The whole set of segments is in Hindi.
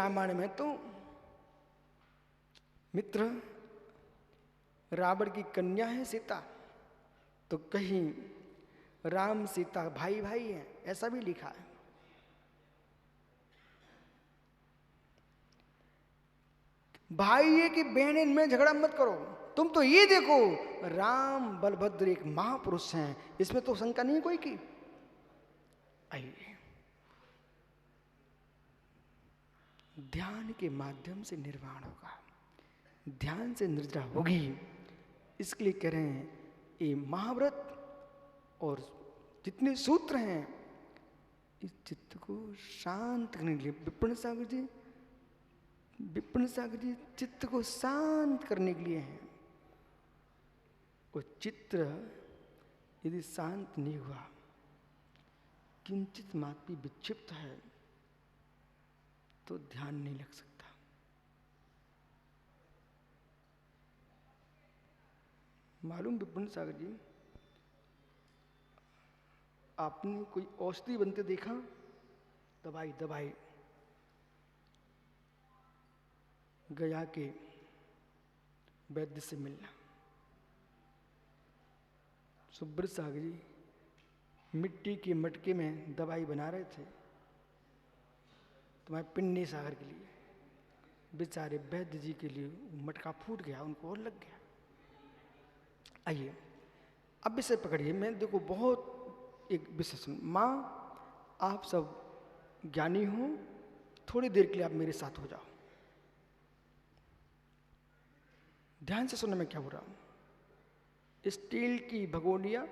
रामायण में तो मित्र रावण की कन्या है सीता, तो कहीं राम सीता भाई भाई हैं, ऐसा भी लिखा है। भाई है कि बहन, इनमें झगड़ा मत करो। तुम तो ये देखो राम बलभद्र एक महापुरुष हैं, इसमें तो शंका नहीं कोई की। आइए ध्यान के माध्यम से निर्वाण होगा, ध्यान से निर्जरा होगी। इसके लिए कह रहे हैं ये महाव्रत और जितने सूत्र हैं इस चित्त को शांत करने के लिए, विपिन सागर जी चित्त को शांत करने के लिए हैं। वो चित्र यदि शांत नहीं हुआ, किंचित मात्र भी विक्षिप्त है, तो ध्यान नहीं लग सकता। मालूम विपिन सागर जी, आपने कोई औषधि बनते देखा? दवाई गया के वैद्य से मिलना। सुब्रत सागर जी मिट्टी के मटके में दवाई बना रहे थे तुम्हारे पिन्नी सागर के लिए, बेचारे वैद्य जी के लिए मटका फूट गया, उनको और लग गया। आइए अब विषय पकड़िए। मैं देखो बहुत एक विषय सुन, माँ आप सब ज्ञानी हो, थोड़ी देर के लिए आप मेरे साथ हो जाओ, ध्यान से सुनना मैं क्या बोल रहा हूं। स्टील की भगोनिया,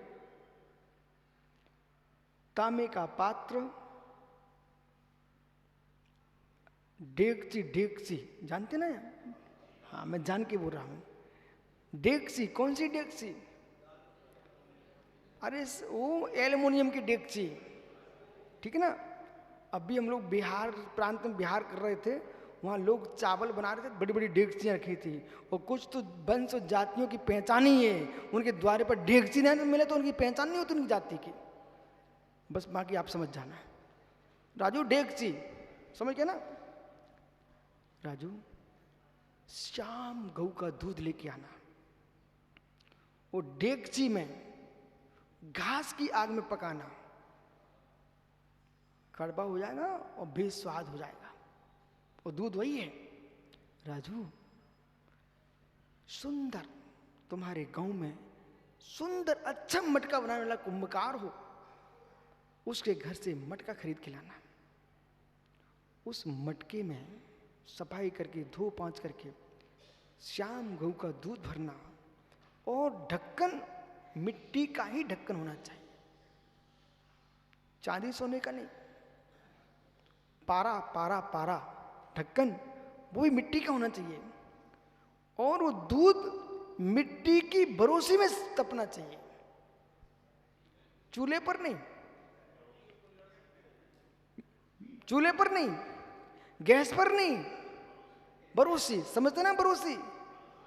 तांबे का पात्र, डेगची जानते ना? हाँ मैं जान के बोल रहा हूं। डेगची, कौन सी डेगची? अरे वो एल्युमिनियम की डेगची, ठीक है ना। अभी हम लोग बिहार प्रांत में बिहार कर रहे थे, वहाँ लोग चावल बना रहे थे, बड़ी बड़ी डेगचियाँ रखी थी। और कुछ तो वंश और जातियों की पहचान ही है, उनके द्वारे पर डेगची नहीं मिले तो उनकी पहचान नहीं होती उनकी जाति की। बस बाकी आप समझ जाना। राजू डेगची समझ गया ना? राजू शाम गऊ का दूध लेके आना, वो डेगची में घास की आग में पकाना, कड़वा हो जाएगा और बेस्वाद हो जाएगा। वो दूध वही है। राजू सुंदर तुम्हारे गांव में सुंदर अच्छा मटका बनाने वाला कुंभकार हो, उसके घर से मटका खरीद के लाना। उस मटके में सफाई करके धो पांच करके श्याम गऊ का दूध भरना, और ढक्कन मिट्टी का ही ढक्कन होना चाहिए, चांदी सोने का नहीं। पारा पारा पारा ढक्कन वो भी मिट्टी का होना चाहिए, और वो दूध मिट्टी की बरोसी में तपना चाहिए, चूल्हे पर नहीं, चूल्हे पर नहीं, गैस पर नहीं, बरोसी। समझते ना बरोसी?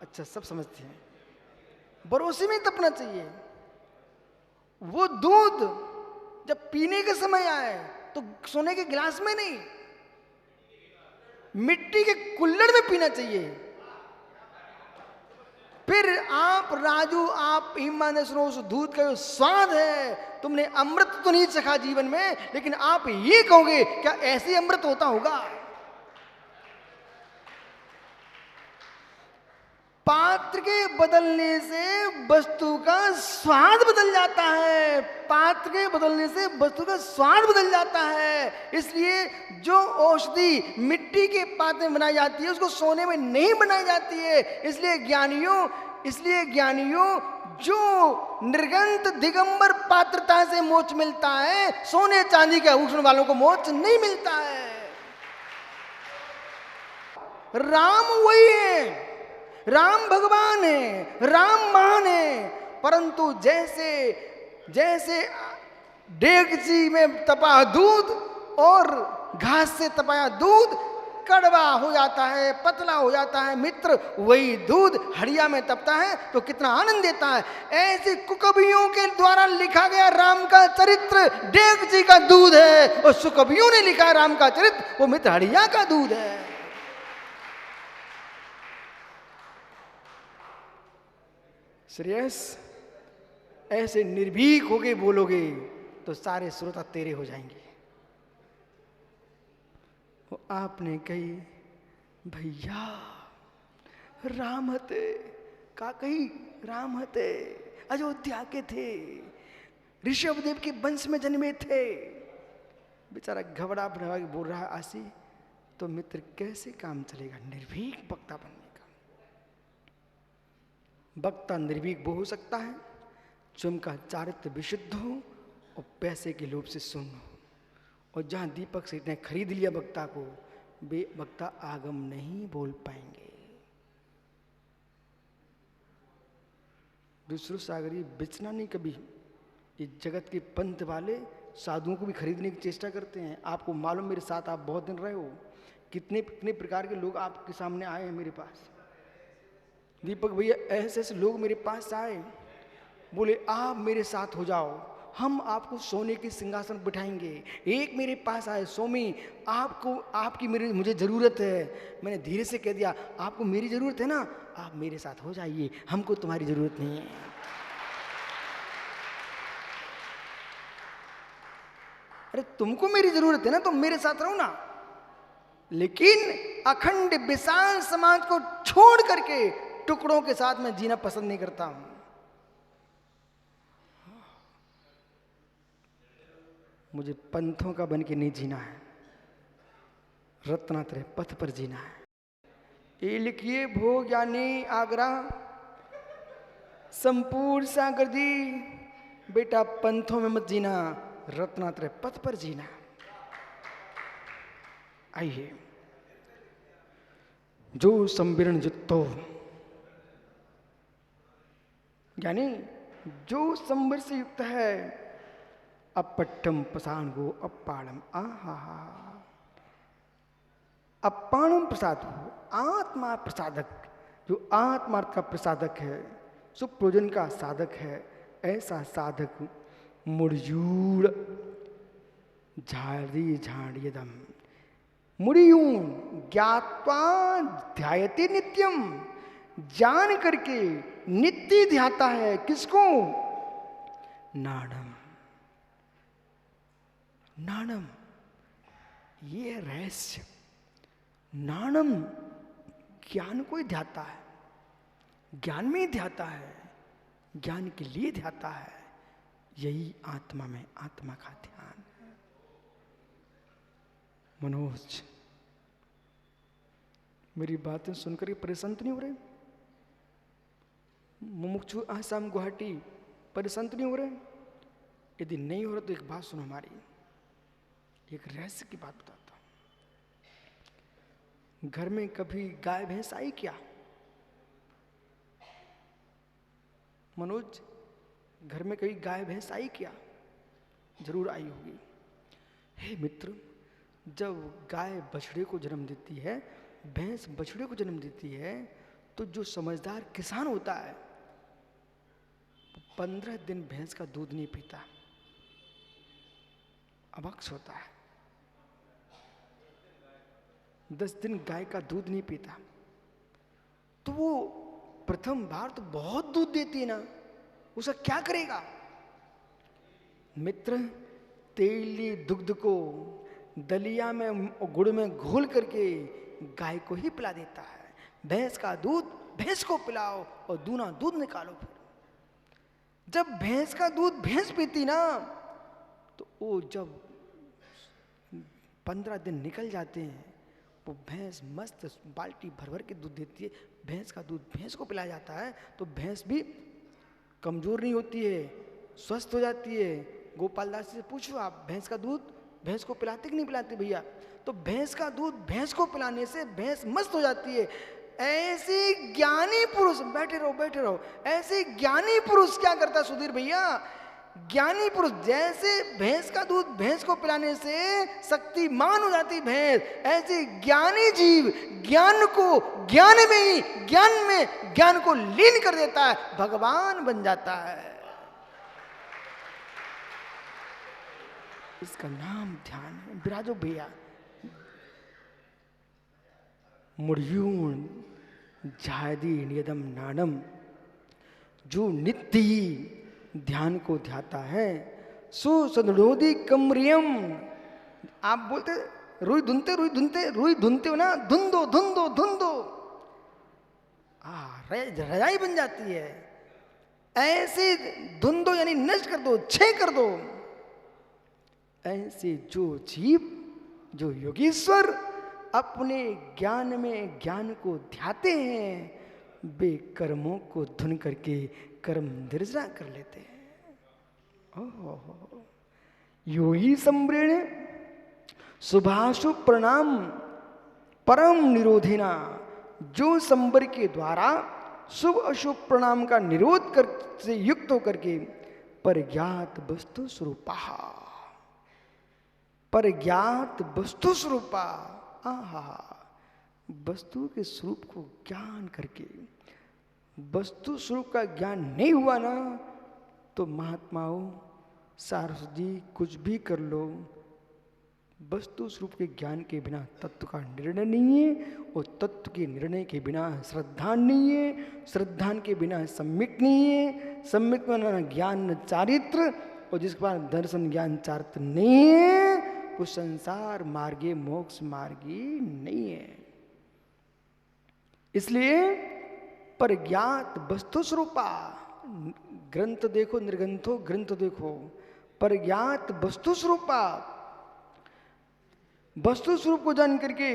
अच्छा सब समझते हैं। बरोसी में तपना चाहिए। वो दूध जब पीने का समय आए तो सोने के गिलास में नहीं, मिट्टी के कुल्हड़ में पीना चाहिए। फिर आप राजू, आप ईमान से सुनो, उस दूध का जो स्वाद है, तुमने अमृत तो नहीं चखा जीवन में, लेकिन आप ये कहोगे क्या ऐसे अमृत होता होगा? पात्र के बदलने से वस्तु का स्वाद बदल जाता है, पात्र के बदलने से वस्तु का स्वाद बदल जाता है। इसलिए जो औषधि मिट्टी के पात्र में बनाई जाती है उसको सोने में नहीं बनाई जाती है। इसलिए ज्ञानियों जो निर्गंत दिगंबर पात्रता से मोक्ष मिलता है, सोने चांदी के आभूषण वालों को मोक्ष नहीं मिलता है। राम वही है, राम भगवान है, राम महान है, परंतु जैसे जैसे डेगची में तपा दूध और घास से तपाया दूध कड़वा हो जाता है, पतला हो जाता है, मित्र वही दूध हड़िया में तपता है तो कितना आनंद देता है। ऐसे कुकवियों के द्वारा लिखा गया राम का चरित्र डेगची का दूध है, और सुकवियों ने लिखा राम का चरित्र वो मित्र हड़िया का दूध है। श्रेयस, ऐसे निर्भीक होके बोलोगे तो सारे श्रोता तेरे हो जाएंगे। वो आपने कही, भैया राम हते, का कही राम हते, अयोध्या के थे, ऋषभदेव के वंश में जन्मे थे। बेचारा घबरा भरा के बोल रहा है आशी, तो मित्र कैसे काम चलेगा निर्भीक वक्ता बनने का। वक्ता निर्भीक वो हो सकता है जो उनका चारित्र विशुद्ध हो और पैसे के लोभ से शून्य हो। और जहां दीपक सेठ ने खरीद लिया वक्ता को, वे वक्ता आगम नहीं बोल पाएंगे। दूसरों सागरी बेचना नहीं कभी। इस जगत के पंथ वाले साधुओं को भी खरीदने की चेष्टा करते हैं। आपको मालूम, मेरे साथ आप बहुत दिन रहे हो, कितने कितने प्रकार के लोग आपके सामने आए हैं मेरे पास। दीपक भैया, ऐसे ऐसे लोग मेरे पास आए, बोले आप मेरे साथ हो जाओ, हम आपको सोने के सिंहासन बिठाएंगे। एक मेरे पास आए, स्वामी आपको आपकी मुझे ज़रूरत है। मैंने धीरे से कह दिया, आपको मेरी ज़रूरत है ना, आप मेरे साथ हो जाइए, हमको तुम्हारी ज़रूरत नहीं है। अरे तुमको मेरी ज़रूरत है ना, तुम मेरे साथ रहो ना। लेकिन अखंड विशाल समाज को छोड़ करके टुकड़ों के साथ मैं जीना पसंद नहीं करता हूं। मुझे पंथों का बन के नहीं जीना है, रत्नात्रय पथ पर जीना है। ये लिखिए, भोग ज्ञानी आगरा संपूर्ण सागर दी, बेटा पंथों में मत जीना, रत्नात्रय पथ पर जीना। आइए, जो संविरण जुत्तो, यानी जो संवर से युक्त है, अपट्टम पसाण गो अपाणम, आहा अपाणम प्रसाद हो, आत्मा प्रसादक, जो आत्मार्थ का प्रसादक है, सुप्रयोजन का साधक है, ऐसा साधक मुड़यूड़ झाड़ी झाड़ियदम, मुड़ियूं ज्ञात्वा ध्यायते नित्यम, जान करके नित्य ध्याता है। किसको? नाणम। नाणम, ये रहस्य। नाणम ज्ञान को ही ध्याता है, ज्ञान में ही ध्याता है, ज्ञान के लिए ध्याता है। यही आत्मा में आत्मा का ध्यान है। मनोज, मेरी बातें सुनकर परेशान तो नहीं हो रहे? मुमुक्षु आसाम गुवाहाटी परेशान तो नहीं हो रहे? यदि नहीं हो रहा तो एक बात सुनो हमारी, एक रहस्य की बात बताता हूं। घर में कभी गाय भैंस आई क्या? मनोज, घर में कभी गाय भैंस आई क्या? जरूर आई होगी। हे मित्र, जब गाय बछड़े को जन्म देती है, भैंस बछड़े को जन्म देती है, तो जो समझदार किसान होता है 15 दिन भैंस का दूध नहीं पीता, अबक्ष होता है। 10 दिन गाय का दूध नहीं पीता, तो वो प्रथम बार तो बहुत दूध देती है ना, उसका क्या करेगा? मित्र, तेली दुग्ध को दलिया में गुड़ में घोल करके गाय को ही पिला देता है। भैंस का दूध भैंस को पिलाओ और दूना दूध निकालो। फिर जब भैंस का दूध भैंस पीती ना, तो वो जब 15 दिन निकल जाते हैं, वो भैंस मस्त बाल्टी भर भर के दूध देती है। भैंस का दूध भैंस को पिलाया जाता है तो भैंस भी कमजोर नहीं होती है, स्वस्थ हो जाती है। गोपाल दास से पूछो आप, भैंस का दूध भैंस को पिलाते कि नहीं पिलाते भैया? तो भैंस का दूध भैंस को पिलाने से भैंस मस्त हो जाती है। ऐसे ज्ञानी पुरुष, बैठे रहो बैठे रहो, ऐसे ज्ञानी पुरुष क्या करता सुधीर भैया? ज्ञानी पुरुष जैसे भैंस का दूध भैंस को पिलाने से शक्तिमान हो जाती भैंस, ऐसे ज्ञानी जीव ज्ञान को ज्ञान में ही ज्ञान को लीन कर देता है, भगवान बन जाता है। इसका नाम ध्यान है। विराजो भैया, मुड़यून झादी नियदम नाणम, जो नित्य ही ध्यान को ध्याता है, सो सदृढ़ोदि कमरियम। आप बोलते रुई धुनते रुई धुनते रुई धुनते हो ना, धुन दो धुन दो धुन दो, रजाई बन जाती है। ऐसे धुन दो यानी नष्ट कर दो, छे कर दो। ऐसे जो जीव, जो योगीश्वर अपने ज्ञान में ज्ञान को ध्याते हैं, वे कर्मों को धुन करके कर्म निर्जरा कर लेते हैं। ओहो, यो ही संवृण शुभाशु प्रणाम परम निरोधिना। जो संवर के द्वारा शुभ अशुभ प्रणाम का निरोध कर से युक्त होकर के परज्ञात वस्तु स्वरूपा, परज्ञात वस्तु स्वरूपा, आहा, वस्तु के स्वरूप को ज्ञान करके, वस्तु स्वरूप का ज्ञान नहीं हुआ ना, तो महात्माओं सारस्वती जी कुछ भी कर लो, वस्तु स्वरूप के ज्ञान के बिना तत्व का निर्णय नहीं है, और तत्व के निर्णय के बिना श्रद्धा नहीं है, श्रद्धा के बिना सम्यक नहीं है, सम्यक में न ज्ञान न चारित्र, और जिसके पास दर्शन ज्ञान चारित्र नहीं है वो संसार मार्गे मोक्ष मार्गी नहीं है। इसलिए परज्ञात वस्तु स्वरूपा, ग्रंथ देखो निर्ग्रंथो ग्रंथ देखो, परज्ञात वस्तु स्वरूपा, वस्तु स्वरूप को जान करके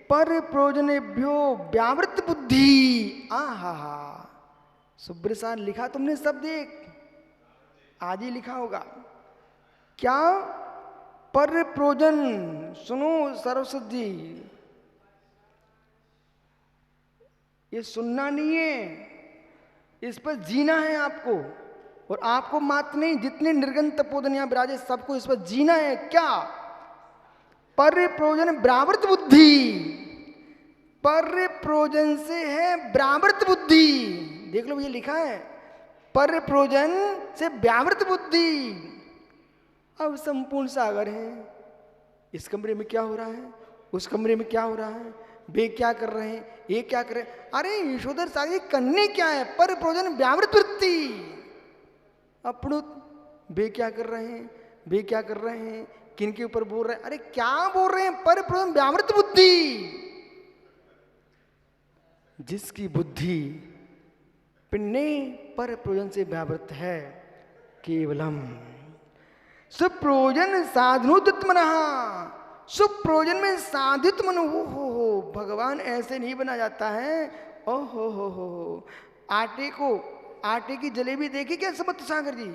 पर प्रयोजनेभ्यो व्यावृत बुद्धि। आहा, सुब्रसाद लिखा तुमने शब्द एक, आज ही लिखा होगा क्या? पर प्रयोजन। सुनो सरस्वती जी, ये सुनना नहीं है, इस पर जीना है आपको, और आपको मात्र नहीं, जितने निर्गन तपोधन यहां विराजे सबको इस पर जीना है। क्या? पर प्रयोजन व्यावृत बुद्धि, पर प्रयोजन से है व्यावृत बुद्धि। देख लो ये लिखा है, पर प्रयोजन से व्यावृत बुद्धि। अब संपूर्ण सागर है, इस कमरे में क्या हो रहा है, उस कमरे में क्या हो रहा है, वे क्या कर रहे हैं, ये क्या कर रहे हैं, अरे यशोधर सागर करने क्या है, पर प्रयोजन व्यावृत वृत्ति। अपनुत वे क्या कर रहे हैं, वे क्या कर रहे हैं, किनके ऊपर बोल रहे हैं, अरे क्या बोल रहे हैं, पर प्रयोजन व्यावृत बुद्धि। जिसकी बुद्धि पिन्ने पर प्रयोजन से व्यावृत है, केवलम सुप्रयोजन साधनोदित मन, सुप्रयोजन में साधित मन। हो भगवान ऐसे नहीं बना जाता है। हो आटे को, आटे की जलेबी देखी क्या समर्थ सागर जी?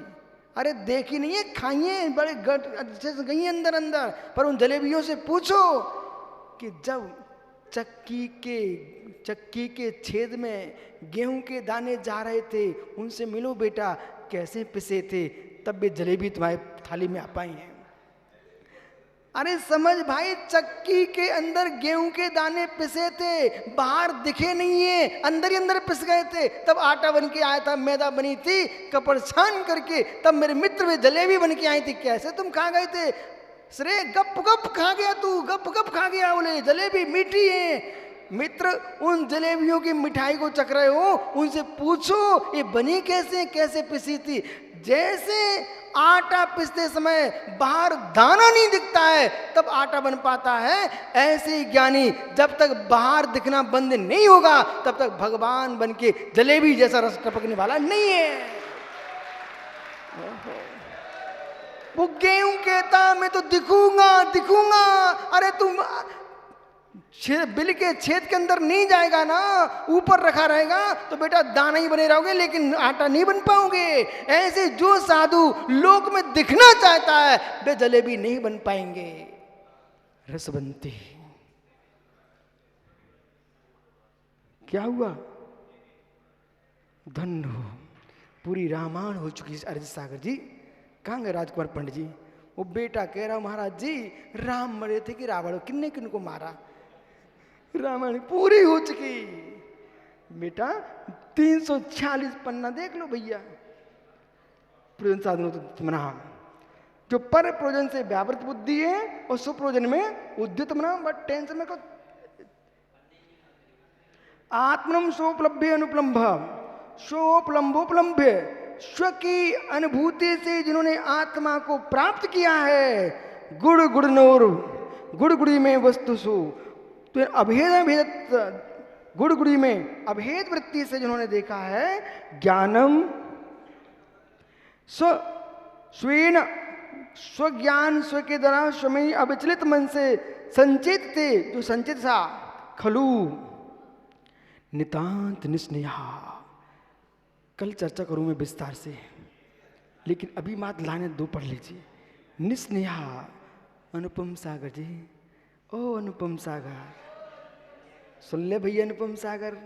अरे देखी नहीं है, खाइए, बड़े गट अच्छे से गई अंदर अंदर, पर उन जलेबियों से पूछो कि जब चक्की के छेद में गेहूं के दाने जा रहे थे, उनसे मिलो बेटा कैसे पिसे थे, तब वे जलेबी तुम्हारे थाली में आ पाई हैं। अरे समझ भाई, चक्की के अंदर गेहूं के दाने पिसे थे, बाहर दिखे नहीं है, अंदर ही अंदर पिस गए थे, तब आटा बन के आया था, मैदा बनी थी, कपड़ छान करके तब मेरे मित्र वे जलेबी बन के आई थी। कैसे तुम खा गए थे? श्रे गप गप खा गया तू, गप गप खा गया, बोले जलेबी मीठी है। मित्र उन जलेबियों की मिठाई को चख रहे हो, उनसे पूछो ये बनी कैसे, कैसे पिसी थी। जैसे आटा पिसते समय बाहर दाना नहीं दिखता है तब आटा बन पाता है, ऐसे ही ज्ञानी जब तक बाहर दिखना बंद नहीं होगा तब तक भगवान बन के जलेबी जैसा रस टपकने वाला नहीं है। वो गेहूं कहता मैं तो दिखूंगा। अरे तुम बिल के छेद के अंदर नहीं जाएगा ना, ऊपर रखा रहेगा तो बेटा दाना ही बने रहोगे, लेकिन आटा नहीं बन पाओगे। ऐसे जो साधु लोक में दिखना चाहता है वे जलेबी नहीं बन पाएंगे। रसवंती क्या हुआ? धन्य हो, पूरी रामायण हो चुकी है। अरविंद सागर जी कहाँ गए? राजकुमार पंडित जी। वो बेटा कह रहा महाराज जी राम मरे थे कि रावण, किन्ने किनको मारा? रामायण पूरी हो चुकी बेटा। 346 पन्ना देख लो भैया। प्रयोजन साधन तुमना, जो पर प्रयोजन से व्यावृत बुद्धि है और सुप्रयोजन में उद्यत मना। बट टेंशन में को आत्मनम सोपलब्धि अनुपलम्भ स्वोपलम्बोपलम्ब्य, स्व की अनुभूति से जिन्होंने आत्मा को प्राप्त किया है, गुड़ गुड़नोर गुड़ गुड़ी में वस्तु सु, तो अभेद अभेद गुड़ गुड़ी में अभेद वृत्ति से जिन्होंने देखा है, ज्ञानम स्वेन स्वज्ञान स्व के द्वारा स्वमय अविचलित मन से संचित थे, जो संचित सा खलु नितांत निस्नेहा। कल चर्चा करूं मैं विस्तार से, लेकिन अभी मात लाने दो पढ़ लीजिए। निस्नेहा, अनुपम सागर जी, ओ अनुपम सागर, सुन ले भैया अनुपम सागर।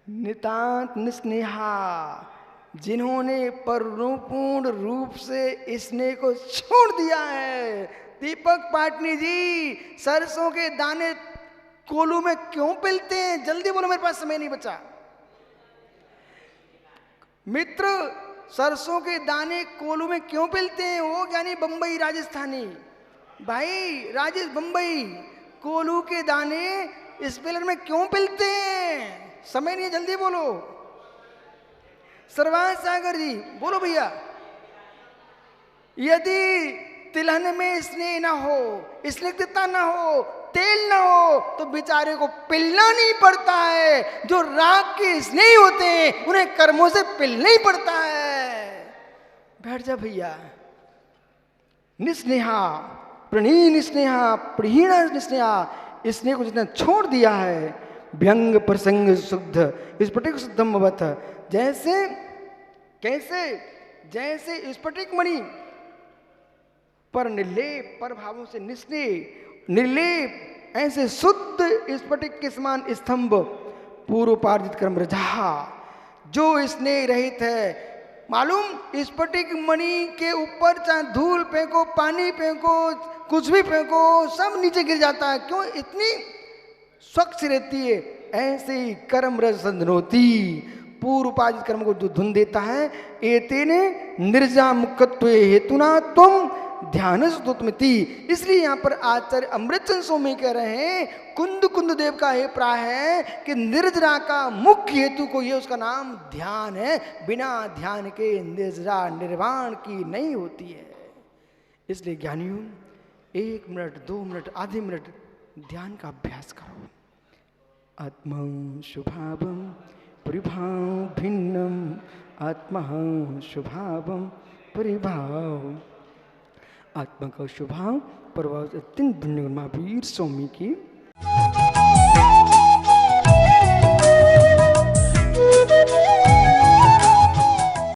नितांत निस्नेहा, जिन्होंने परिपूर्ण रूप से स्नेह को छोड़ दिया है। दीपक पाटनी जी, सरसों के दाने कोलू में क्यों पिलते हैं? जल्दी बोलो, मेरे पास समय नहीं बचा। मित्र, सरसों के दाने कोलू में क्यों पिलते हैं? वो ज्ञानी बंबई राजस्थानी भाई, राजेश बंबई, कोलू के दाने स्पेलर में क्यों पिलते हैं? समय नहीं, जल्दी बोलो। सरवान सागर जी, बोलो भैया। यदि तिलहन में स्नेह ना हो, स्निग्धता ना हो, तेल ना हो, तो बेचारे को पिलना नहीं पड़ता है। जो राग के स्नेह होते हैं उन्हें कर्मों से पिलना ही पड़ता है। बैठ जा भैया। निस्नेहा, प्रणीन निस्नेहा, प्रीणा निस्नेहा, स्नेह को जितना छोड़ दिया है, व्यंग प्रसंग शुद्ध स्फटिक शुद्धम अवत, जैसे कैसे, जैसे स्फटिक मणि पर निर्लेप, पर भावों से निस्नेह निर्लेप, ऐसे शुद्ध स्फटिक के समान स्तंभ पूर्वपार्जित कर्म रजा, जो स्नेह रहित है। मालूम, स्फटिक मणि के ऊपर चाहे धूल फेंको, पानी फेंको, कुछ भी फेंको, सब नीचे गिर जाता है। क्यों? इतनी स्वच्छ रहती है। ऐसे ही कर्म रस संधनोती, पूर्व उपार्जित कर्म को जो धुन देता है, एतेने निर्जा मुक्तत्व हेतुना तुम ध्यान सुतमिति। इसलिए यहाँ पर आचार्य अमृतचंद स्वामी कह रहे हैं, कुंद कुंद देव का अभिप्राय है कि निर्जरा का मुख्य हेतु को ये उसका नाम ध्यान है। बिना ध्यान के निर्जरा निर्वाण की नहीं होती है। इसलिए ज्ञानियों, 1 मिनट 2 मिनट आधे मिनट ध्यान का अभ्यास करो। आत्मा शुभावम परिभाव भिन्नम, आत्मा शुभावम परिभाव, आत्मा का स्वभाव प्रभाव अत्यंत भिन्न। महावीर स्वामी की